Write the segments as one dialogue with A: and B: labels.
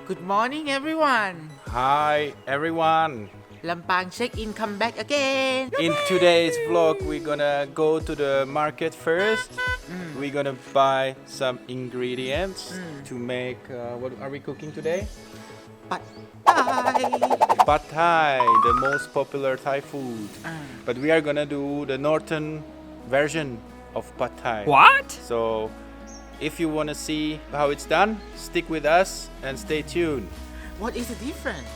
A: Good morning, everyone.
B: Hi everyone!
A: Lampang check-in come back again.
B: In today's vlog, we're gonna go to the market first. We're gonna buy some ingredients to make. What are we cooking today?
A: Pad Thai.
B: Pad Thai, the most popular Thai food. But we are gonna do the northern version of Pad Thai.
C: What?
B: So, if you wanna see how it's done, stick with us and stay tuned.
A: What is the difference?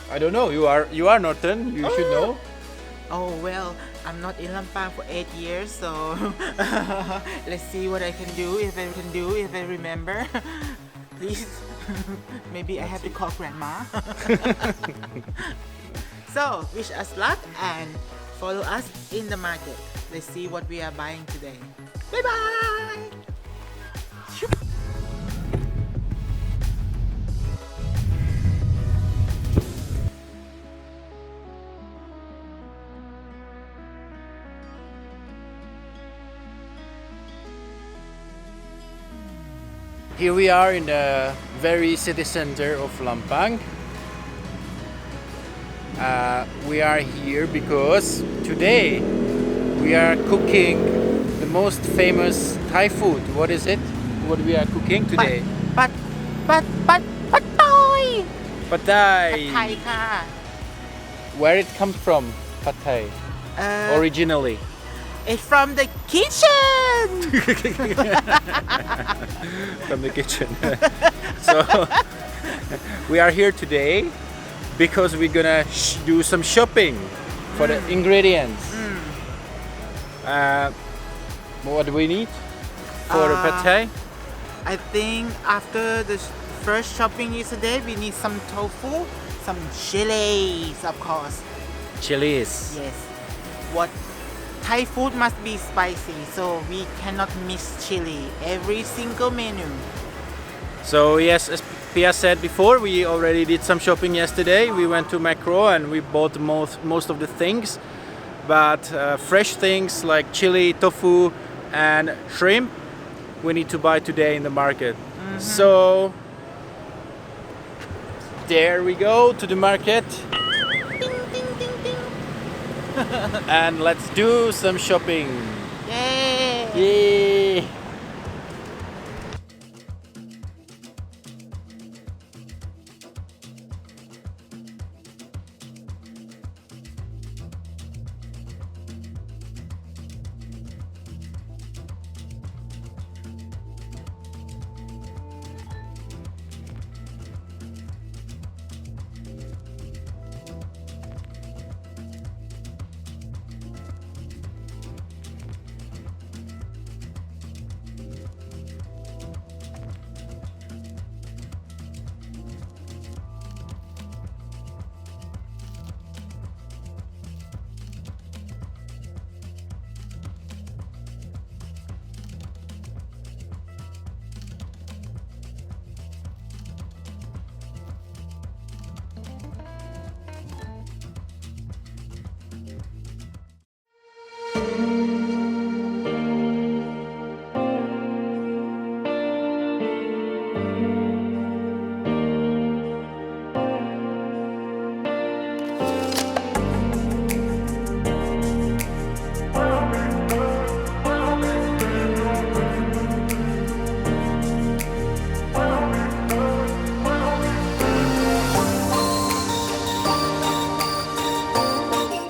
B: I don't know. You are northern. You should know.
A: Oh well, I'm not in Lampang for 8 years, so let's see what I can do. If I remember. Please, maybe I have to call grandma. So, wish us luck and follow us in the market. Let's see what we are buying today. Bye bye.
B: Here we are in the very city center of Lampang. We are here because today we are cooking the most famous Thai food. What is it? What we are cooking today?
A: Pad Thai.
B: Pad Thai.
A: ไทยค่ะ
B: Where it comes from? Pad Thai. Originally.
A: It's from the kitchen.
B: From the kitchen. So we are here today because we're gonna do some shopping for the ingredients. What do we need for the pad thai?
A: I think after the first shopping yesterday, we need some tofu, some chilies, of course.
B: Chilies.
A: Yes. What Thai food must be spicy, so we cannot miss chili every single menu.
B: So yes, as Pia said before, we already did some shopping yesterday. We went to Macro and we bought most of the things, but fresh things like chili, tofu, and shrimp we need to buy today in the market. So there we go to the market. And let's do some shopping.
A: Yay!
B: Yay!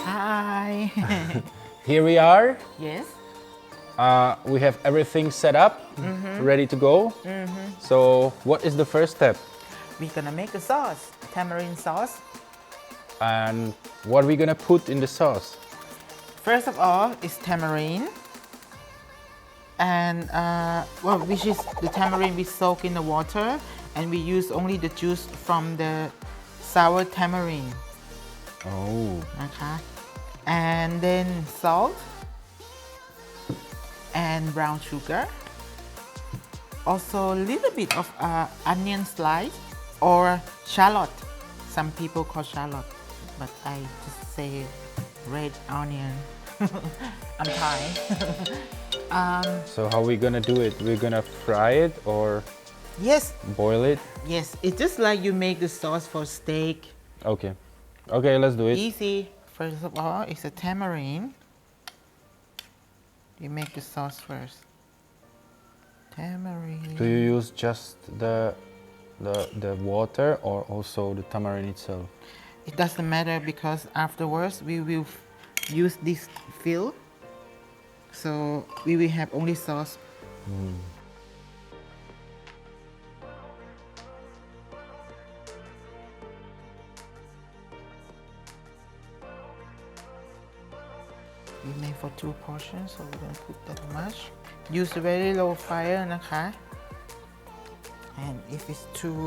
A: Hi.
B: Here we are.
A: Yes.
B: We have everything set up, ready to go. So what is the first step?
A: We're gonna make a sauce, tamarind sauce.
B: And what are we gonna put in the sauce?
A: First of all, is tamarind, and which is the tamarind we soak in the water, and we use only the juice from the sour tamarind.
B: Oh.
A: นะคะ and then salt and brown sugar, also a little bit of onion slice or shallot. Some people call shallot, but I just say red onion. I'm Thai.
B: So how are we gonna do it? We're gonna fry it or
A: Yes,
C: Boil it.
A: yes. It's just like you make the sauce for steak.
C: Okay. Okay, let's do it.
A: Easy. First of all, it's a tamarind. You make the sauce first. Tamarind.
C: Do you use just the water or also the tamarind itself?
A: It doesn't matter because afterwards we will use this fill. So we will have only sauce. We make for 2 portions, so we don't put that much. Use a very low fire นะคะ and if it's too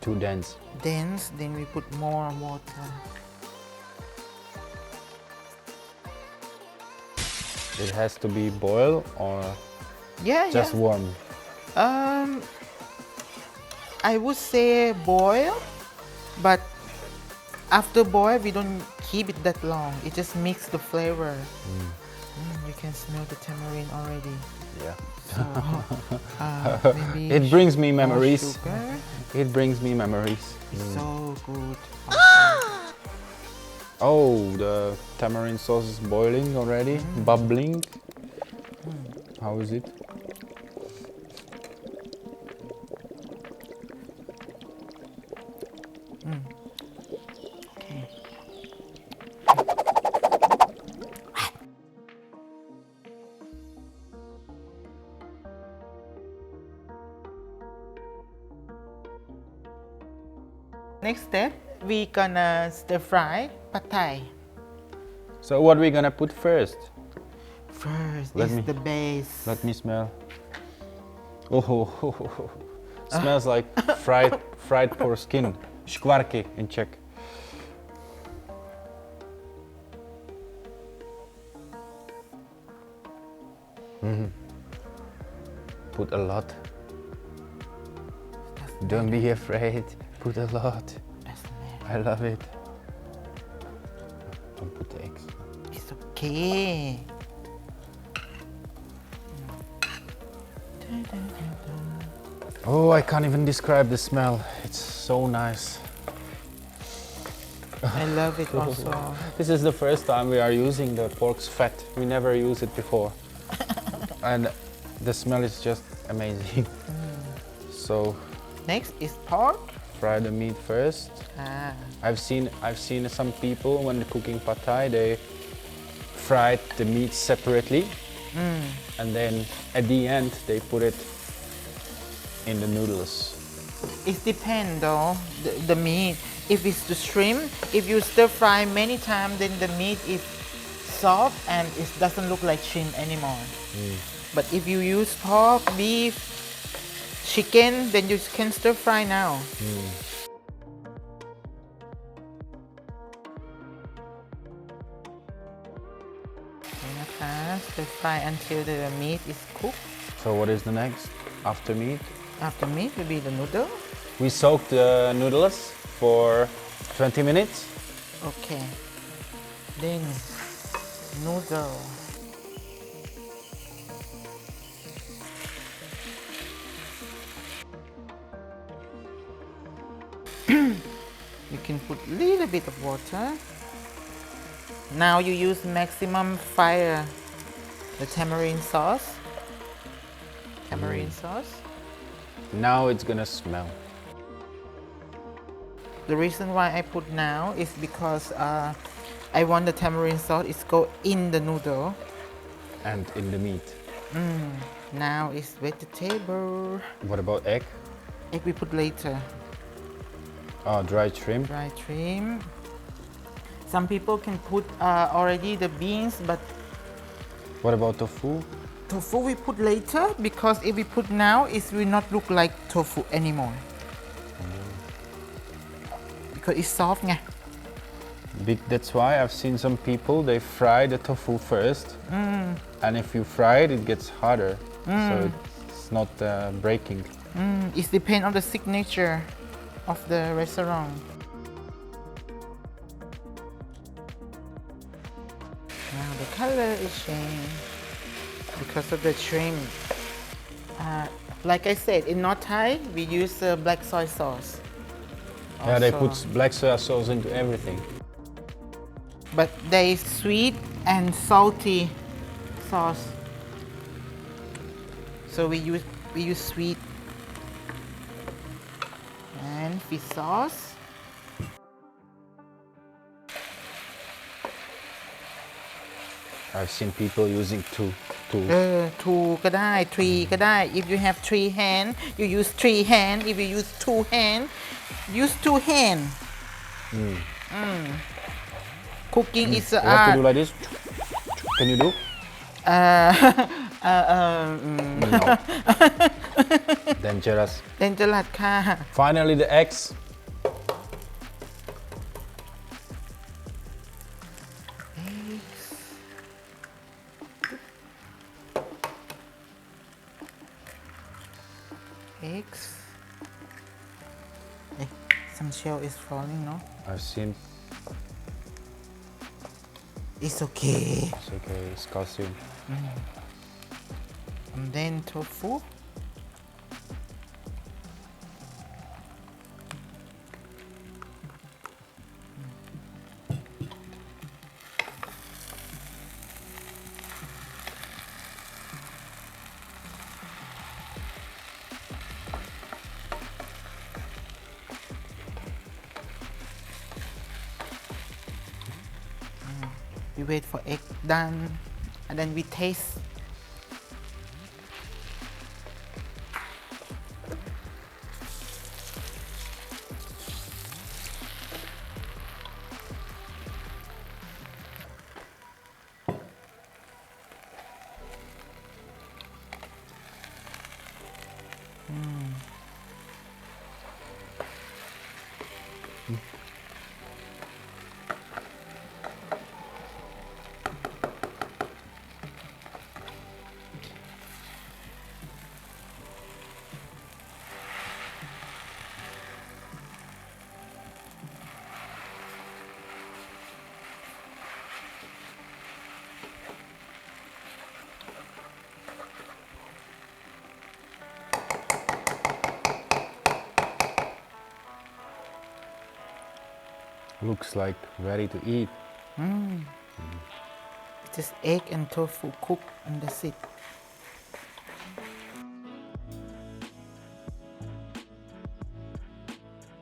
C: Too dense.
A: dense, then we put more water.
C: It has to be boiled or
A: Yeah,
C: just
A: yeah.
C: warm?
A: I would say boil, but after boil we don't keep it that long. It just makes the flavor. You can smell the tamarind already.
C: Yeah.
A: So maybe
C: It brings me
A: more
C: memories.
A: sugar.
C: It brings me memories.
A: It's so good.
C: Oh, the tamarind sauce is boiling already, bubbling. How is it?
A: Okay. Next step, we gonna stir fry pad thai.
C: So what we gonna put first?
A: First
C: Let
A: is
C: me-
A: the base.
C: Let me smell. Oh, smells like fried pork skin. Szkwarki in Czech. Put a lot. Don't be afraid. Put a lot.
A: Doesn't matter.
C: I love it. Don't put the eggs.
A: It's okay.
C: Oh, I can't even describe the smell. It's so nice.
A: I love it also.
C: This is the first time we are using the pork's fat. We never used it before. And the smell is just amazing. So
A: Next is pork.
C: fry the meat first. I've seen some people when they're cooking pad thai, they fried the meat separately. And then at the end they put it in the noodles.
A: It depends though, the meat. If it's the shrimp, if you stir fry many times, then the meat is soft and it doesn't look like shrimp anymore. But if you use pork, beef, chicken, then you can stir fry now. Okay, นะคะ stir fry until the meat is cooked.
C: So what is the next after meat?
A: After meat will be the noodle.
C: We soak the noodles for 20 minutes.
A: Okay. Then noodle. You can put a little bit of water. Now you use maximum fire. The tamarind sauce. Tamarind sauce.
C: Now it's gonna smell.
A: The reason why I put now is because I want the tamarind sauce is go in the noodle.
C: And in the meat.
A: Now it's vegetable.
C: What about egg?
A: Egg we put later.
C: Oh, dried shrimp.
A: Dry shrimp. Some people can put already the beans, but
C: What about tofu?
A: tofu we put later because if we put now, it will not look like tofu anymore. Because it's soft, nga.
C: That's why I've seen some people, they fry the tofu first. And if you fry it, it gets harder. So it's not breaking.
A: It depends on the signature of the restaurant. Now the color is changed because of the shrimp. Like I said, in North Thai, we use black soy sauce.
C: Yeah, they
A: Also.
C: put black soy sauce into everything.
A: But they sweet and salty sauce. So we use sweet and fish sauce.
C: I've seen people using two.
A: 2 ก็ได้ 3 ก็ได้ if you have 3 hand you use 3 hand if you use 2 hand use 2 hand cooking is
C: You have to do like this. Can you do? No. Dangerous.
A: dangerous ค่ะ
C: Finally, the eggs.
A: eggs some shell is falling no
C: I've seen.
A: it's okay
C: It's okay. It's calcium.
A: and then tofu we wait for egg done and then we taste
C: Looks like ready to eat.
A: just egg and tofu cook and that's it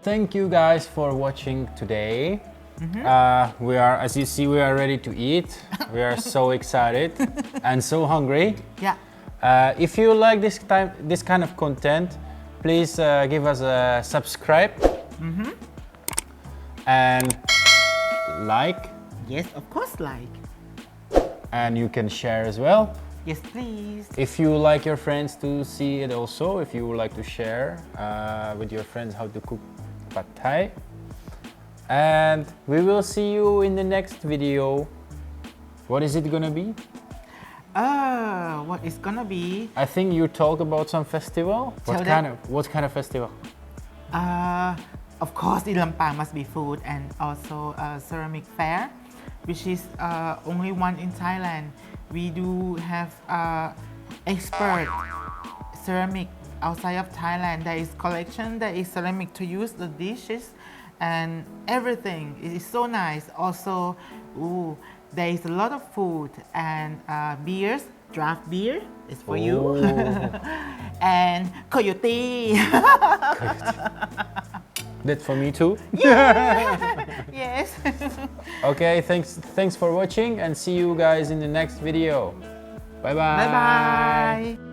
C: Thank you guys for watching today. We are, as you see, we are ready to eat. We are so excited and so hungry.
A: yeah
C: If you like this kind of content, please give us a subscribe and like,
A: yes of course like
C: and you can share as well.
A: yes please
C: If you like your friends to see it also, if you would like to share with your friends how to cook pad thai. And we will see you in the next video. What is it gonna be?
A: what is gonna be
C: I think you talk about some festival.
A: Tell them.
C: What kind of festival?
A: of course in Lampang must be food and also a ceramic fair which is only one in Thailand. We do have expert ceramic outside of Thailand. There is collection, there is ceramic to use the dishes and everything. It is so nice. Also, there is a lot of food and beers, draft beer is for you. And coyote.
C: That for me too.
A: Yes.
C: Okay, thanks for watching and see you guys in the next video. Bye bye.
A: Bye bye.